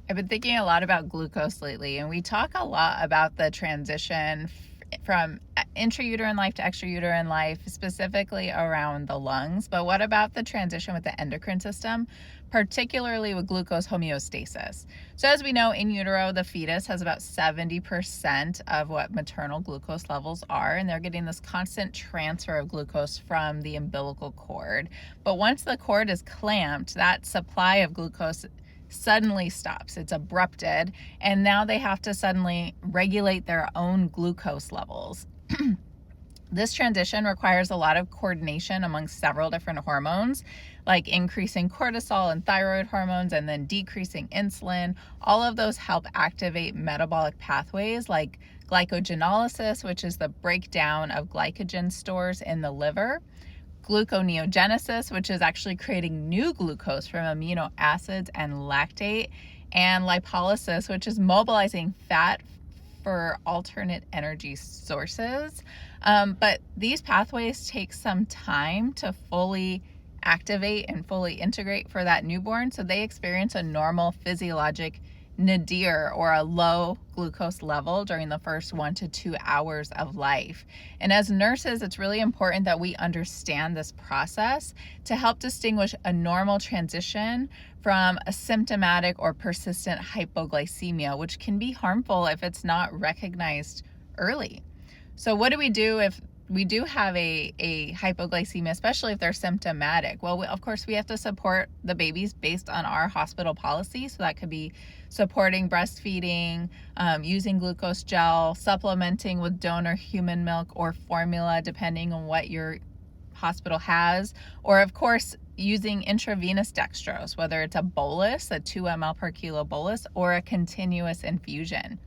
I've been thinking a lot about glucose lately, and we talk a lot about the transition from intrauterine life to extrauterine life, specifically around the lungs. But what about the transition with the endocrine system, particularly with glucose homeostasis? So, as we know, in utero, the fetus has about 70% of what maternal glucose levels are, and they're getting this constant transfer of glucose from the umbilical cord. But once the cord is clamped, that supply of glucose suddenly stops. It's abrupted, and now they have to suddenly regulate their own glucose levels. This transition requires a lot of coordination among several different hormones, like increasing cortisol and thyroid hormones and then decreasing insulin. All of those help activate metabolic pathways like glycogenolysis, which is the breakdown of glycogen stores in the liver, gluconeogenesis, which is actually creating new glucose from amino acids and lactate, and lipolysis, which is mobilizing fat for alternate energy sources. But these pathways take some time to fully activate and fully integrate for that newborn, so they experience a normal physiologic nadir, or a low glucose level, during the first 1 to 2 hours of life. And as nurses, it's really important that we understand this process to help distinguish a normal transition from a symptomatic or persistent hypoglycemia, which can be harmful if it's not recognized early. So what do we do if we do have a hypoglycemia, especially if they're symptomatic? Well, of course, we have to support the babies based on our hospital policy. So that could be supporting breastfeeding, using glucose gel, supplementing with donor human milk or formula, depending on what your hospital has, or of course, using intravenous dextrose, whether it's a bolus, a 2 ml per kilo bolus, or a continuous infusion.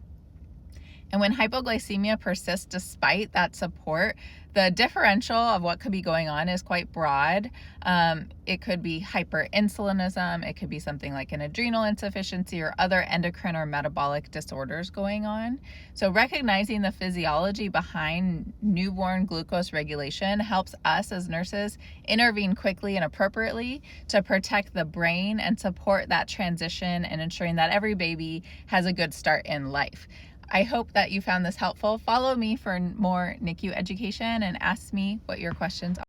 And when hypoglycemia persists despite that support, the differential of what could be going on is quite broad. It could be hyperinsulinism. It could be something like an adrenal insufficiency or other endocrine or metabolic disorders going on. So recognizing the physiology behind newborn glucose regulation helps us as nurses intervene quickly and appropriately to protect the brain and support that transition and ensuring that every baby has a good start in life. I hope that you found this helpful. Follow me for more NICU education and ask me what your questions are.